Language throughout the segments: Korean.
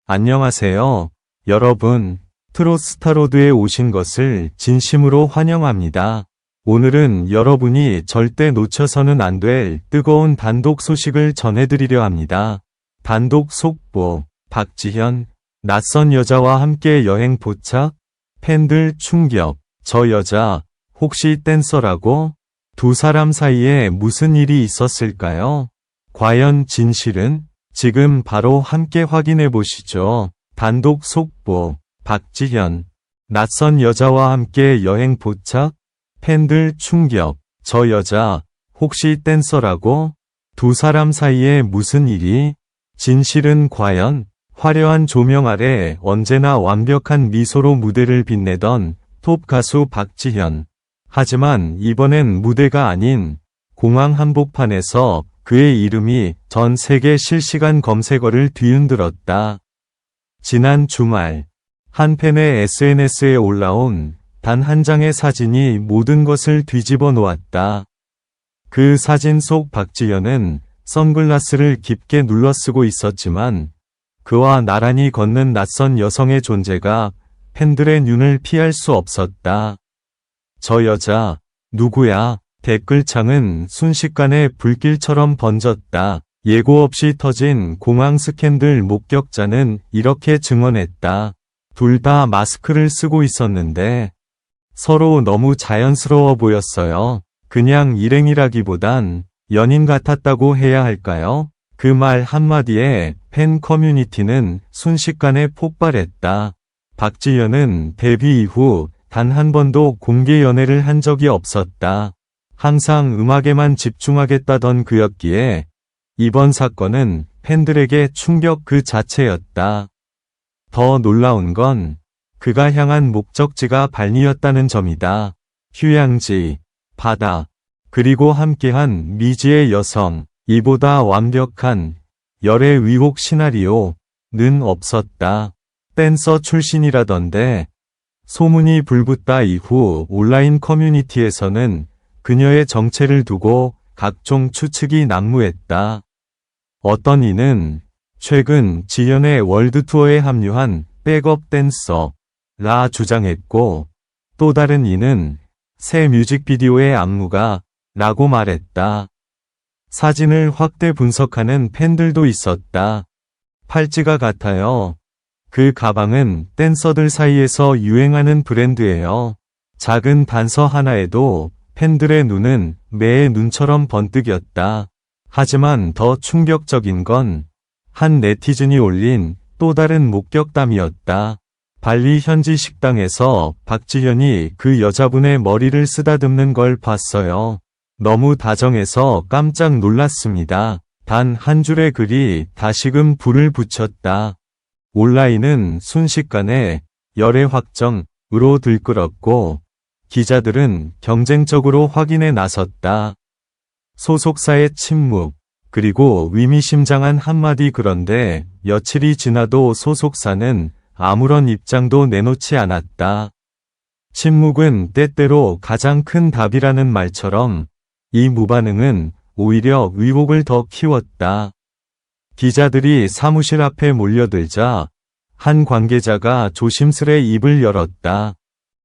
안녕하세요. 여러분, 트로스타로드에 오신 것을 진심으로 환영합니다. 오늘은 여러분이 절대 놓쳐서는 안 될 뜨거운 단독 소식을 전해드리려 합니다. 단독 속보, 박지현, 낯선 여자와 함께 여행 포착, 팬들 충격, 저 여자, 혹시 댄서라고? 두 사람 사이에 무슨 일이 있었을까요? 과연 진실은? 지금 바로 함께 확인해 보시죠. 단독 속보, 박지현, 낯선 여자와 함께 여행 포착, 팬들 충격, 저 여자, 혹시 댄서라고? 두 사람 사이에 무슨 일이? 진실은 과연? 화려한 조명 아래 언제나 완벽한 미소로 무대를 빛내던 톱 가수 박지현. 하지만 이번엔 무대가 아닌 공항 한복판에서 그의 이름이 전 세계 실시간 검색어를 뒤흔들었다. 지난 주말, 한 팬의 SNS에 올라온 단 한 장의 사진이 모든 것을 뒤집어 놓았다. 그 사진 속 박지현은 선글라스를 깊게 눌러쓰고 있었지만 그와 나란히 걷는 낯선 여성의 존재가 팬들의 눈을 피할 수 없었다. 저 여자, 누구야? 댓글창은 순식간에 불길처럼 번졌다. 예고 없이 터진 공항 스캔들 목격자는 이렇게 증언했다. 둘 다 마스크를 쓰고 있었는데 서로 너무 자연스러워 보였어요. 그냥 일행이라기보단 연인 같았다고 해야 할까요? 그 말 한마디에 팬 커뮤니티는 순식간에 폭발했다. 박지현은 데뷔 이후 단 한 번도 공개 연애를 한 적이 없었다. 항상 음악에만 집중하겠다던 그였기에 이번 사건은 팬들에게 충격 그 자체였다. 더 놀라운 건 그가 향한 목적지가 발리였다는 점이다. 휴양지, 바다, 그리고 함께한 미지의 여성, 이보다 완벽한 열애 위복 시나리오는 없었다. 댄서 출신이라던데. 소문이 불붙다 이후 온라인 커뮤니티에서는 그녀의 정체를 두고 각종 추측이 난무했다. 어떤 이는 최근 지현의 월드투어에 합류한 백업 댄서라 주장했고, 또 다른 이는 새 뮤직비디오의 안무가 라고 말했다. 사진을 확대 분석하는 팬들도 있었다. 팔찌가 같아요. 그 가방은 댄서들 사이에서 유행하는 브랜드예요. 작은 단서 하나에도 팬들의 눈은 매의 눈처럼 번뜩였다. 하지만 더 충격적인 건 한 네티즌이 올린 또 다른 목격담이었다. 발리 현지 식당에서 박지현이 그 여자분의 머리를 쓰다듬는 걸 봤어요. 너무 다정해서 깜짝 놀랐습니다. 단 한 줄의 글이 다시금 불을 붙였다. 온라인은 순식간에 열애 확정으로 들끓었고 기자들은 경쟁적으로 확인에 나섰다. 소속사의 침묵, 그리고 의미심장한 한마디. 그런데 며칠이 지나도 소속사는 아무런 입장도 내놓지 않았다. 침묵은 때때로 가장 큰 답이라는 말처럼 이 무반응은 오히려 의혹을 더 키웠다. 기자들이 사무실 앞에 몰려들자 한 관계자가 조심스레 입을 열었다.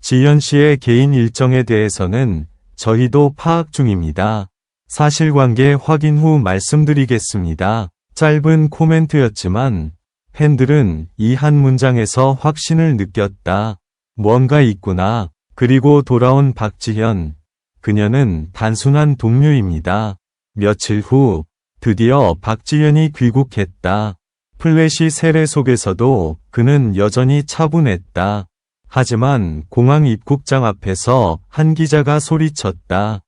지현 씨의 개인 일정에 대해서는 저희도 파악 중입니다. 사실관계 확인 후 말씀드리겠습니다. 짧은 코멘트였지만 팬들은 이 한 문장에서 확신을 느꼈다. 뭔가 있구나. 그리고 돌아온 박지현. 그녀는 단순한 동료입니다. 며칠 후 드디어 박지현이 귀국했다. 플래시 세례 속에서도 그는 여전히 차분했다. 하지만 공항 입국장 앞에서 한 기자가 소리쳤다.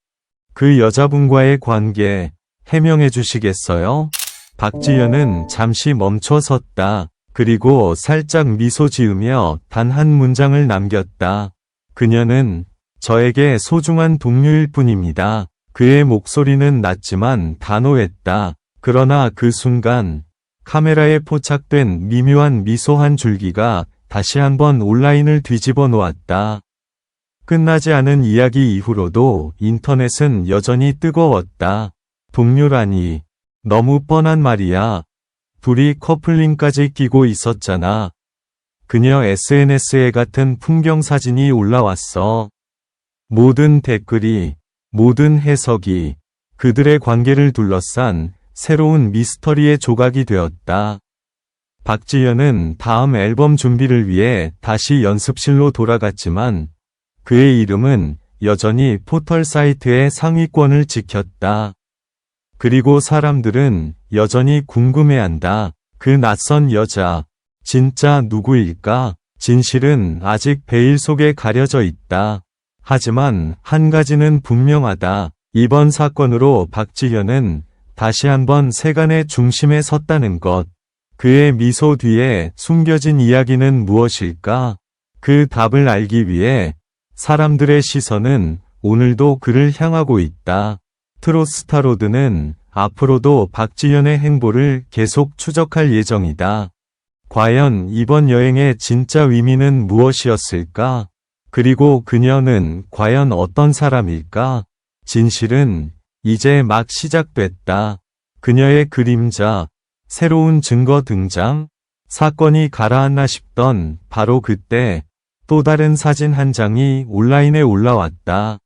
그 여자분과의 관계 해명해 주시겠어요? 박지현은 잠시 멈춰 섰다. 그리고 살짝 미소 지으며 단 한 문장을 남겼다. 그녀는 저에게 소중한 동료일 뿐입니다. 그의 목소리는 낮지만 단호했다. 그러나 그 순간 카메라에 포착된 미묘한 미소 한 줄기가 다시 한번 온라인을 뒤집어 놓았다. 끝나지 않은 이야기 이후로도 인터넷은 여전히 뜨거웠다. 동료라니. 너무 뻔한 말이야. 둘이 커플링까지 끼고 있었잖아. 그녀 SNS에 같은 풍경 사진이 올라왔어. 모든 댓글이, 모든 해석이 그들의 관계를 둘러싼 새로운 미스터리의 조각이 되었다. 박지현은 다음 앨범 준비를 위해 다시 연습실로 돌아갔지만 그의 이름은 여전히 포털 사이트의 상위권을 지켰다. 그리고 사람들은 여전히 궁금해한다. 그 낯선 여자, 진짜 누구일까? 진실은 아직 베일 속에 가려져 있다. 하지만 한 가지는 분명하다. 이번 사건으로 박지현은 다시 한번 세간의 중심에 섰다는 것. 그의 미소 뒤에 숨겨진 이야기는 무엇일까? 그 답을 알기 위해 사람들의 시선은 오늘도 그를 향하고 있다. 트로스타로드는 앞으로도 박지현의 행보를 계속 추적할 예정이다. 과연 이번 여행의 진짜 의미는 무엇이었을까? 그리고 그녀는 과연 어떤 사람일까? 진실은 이제 막 시작됐다. 그녀의 그림자, 새로운 증거 등장? 사건이 가라앉나 싶던 바로 그때 또 다른 사진 한 장이 온라인에 올라왔다.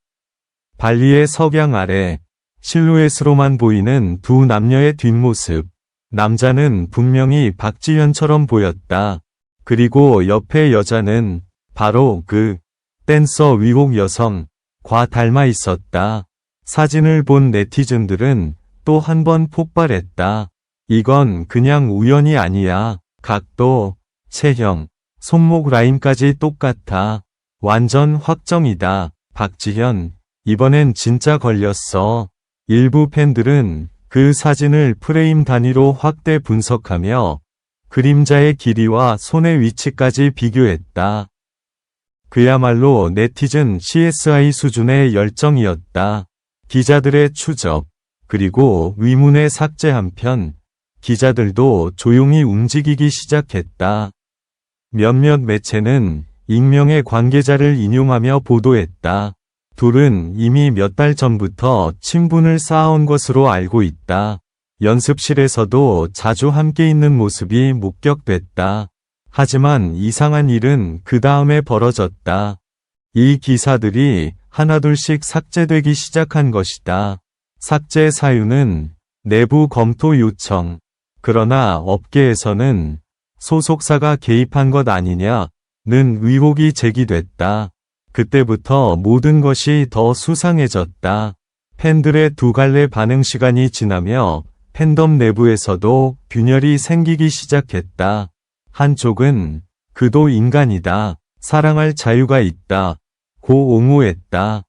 발리의 석양 아래 실루엣으로만 보이는 두 남녀의 뒷모습. 남자는 분명히 박지현처럼 보였다. 그리고 옆의 여자는 바로 그 댄서 위복 여성과 닮아 있었다. 사진을 본 네티즌들은 또 한 번 폭발했다. 이건 그냥 우연이 아니야. 각도, 체형, 손목 라인까지 똑같아. 완전 확정이다. 박지현, 이번엔 진짜 걸렸어. 일부 팬들은 그 사진을 프레임 단위로 확대 분석하며 그림자의 길이와 손의 위치까지 비교했다. 그야말로 네티즌 CSI 수준의 열정이었다. 기자들의 추적, 그리고 위문의 삭제 한편 기자들도 조용히 움직이기 시작했다. 몇몇 매체는 익명의 관계자를 인용하며 보도했다. 둘은 이미 몇 달 전부터 친분을 쌓아온 것으로 알고 있다. 연습실에서도 자주 함께 있는 모습이 목격됐다. 하지만 이상한 일은 그 다음에 벌어졌다. 이 기사들이 하나둘씩 삭제되기 시작한 것이다. 삭제 사유는 내부 검토 요청. 그러나 업계에서는 소속사가 개입한 것 아니냐는 의혹이 제기됐다. 그때부터 모든 것이 더 수상해졌다. 팬들의 두 갈래 반응 시간이 지나며 팬덤 내부에서도 균열이 생기기 시작했다. 한쪽은 그도 인간이다. 사랑할 자유가 있다. 고 옹호했다.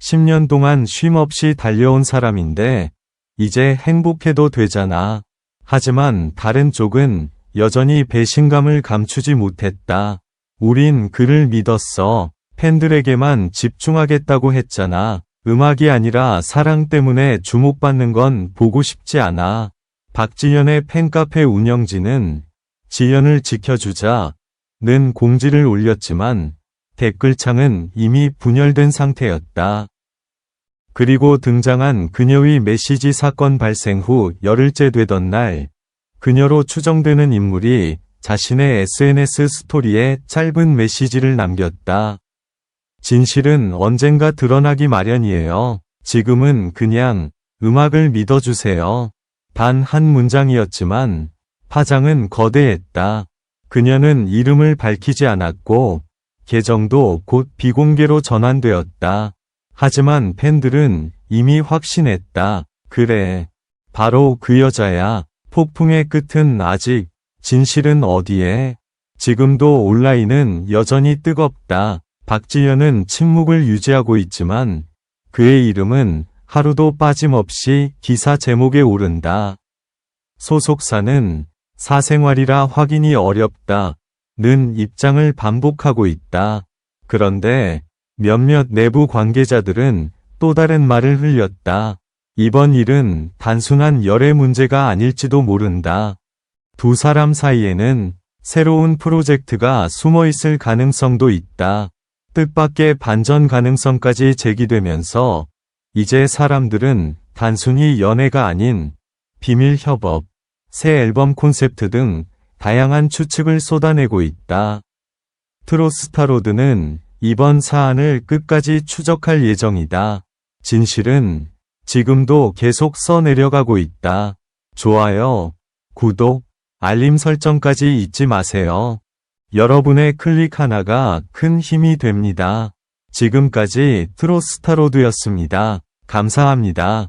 10년 동안 쉼없이 달려온 사람인데 이제 행복해도 되잖아. 하지만 다른 쪽은 여전히 배신감을 감추지 못했다. 우린 그를 믿었어. 팬들에게만 집중하겠다고 했잖아. 음악이 아니라 사랑 때문에 주목받는 건 보고 싶지 않아. 박지현의 팬카페 운영진은 지현을 지켜주자는 공지를 올렸지만 댓글창은 이미 분열된 상태였다. 그리고 등장한 그녀의 메시지 사건 발생 후 열흘째 되던 날, 그녀로 추정되는 인물이 자신의 SNS 스토리에 짧은 메시지를 남겼다. 진실은 언젠가 드러나기 마련이에요. 지금은 그냥 음악을 믿어주세요. 단 한 문장이었지만 파장은 거대했다. 그녀는 이름을 밝히지 않았고 계정도 곧 비공개로 전환되었다. 하지만 팬들은 이미 확신했다. 그래, 바로 그 여자야. 폭풍의 끝은 아직, 진실은 어디에? 지금도 온라인은 여전히 뜨겁다. 박지현은 침묵을 유지하고 있지만 그의 이름은 하루도 빠짐없이 기사 제목에 오른다. 소속사는 사생활이라 확인이 어렵다는 입장을 반복하고 있다. 그런데 몇몇 내부 관계자들은 또 다른 말을 흘렸다. 이번 일은 단순한 열애 문제가 아닐지도 모른다. 두 사람 사이에는 새로운 프로젝트가 숨어 있을 가능성도 있다. 뜻밖의 반전 가능성까지 제기되면서 이제 사람들은 단순히 연애가 아닌 비밀 협업, 새 앨범 콘셉트 등 다양한 추측을 쏟아내고 있다. 트로스타로드는 이번 사안을 끝까지 추적할 예정이다. 진실은 지금도 계속 써내려가고 있다. 좋아요, 구독, 알림 설정까지 잊지 마세요. 여러분의 클릭 하나가 큰 힘이 됩니다. 지금까지 트로스타로드였습니다. 감사합니다.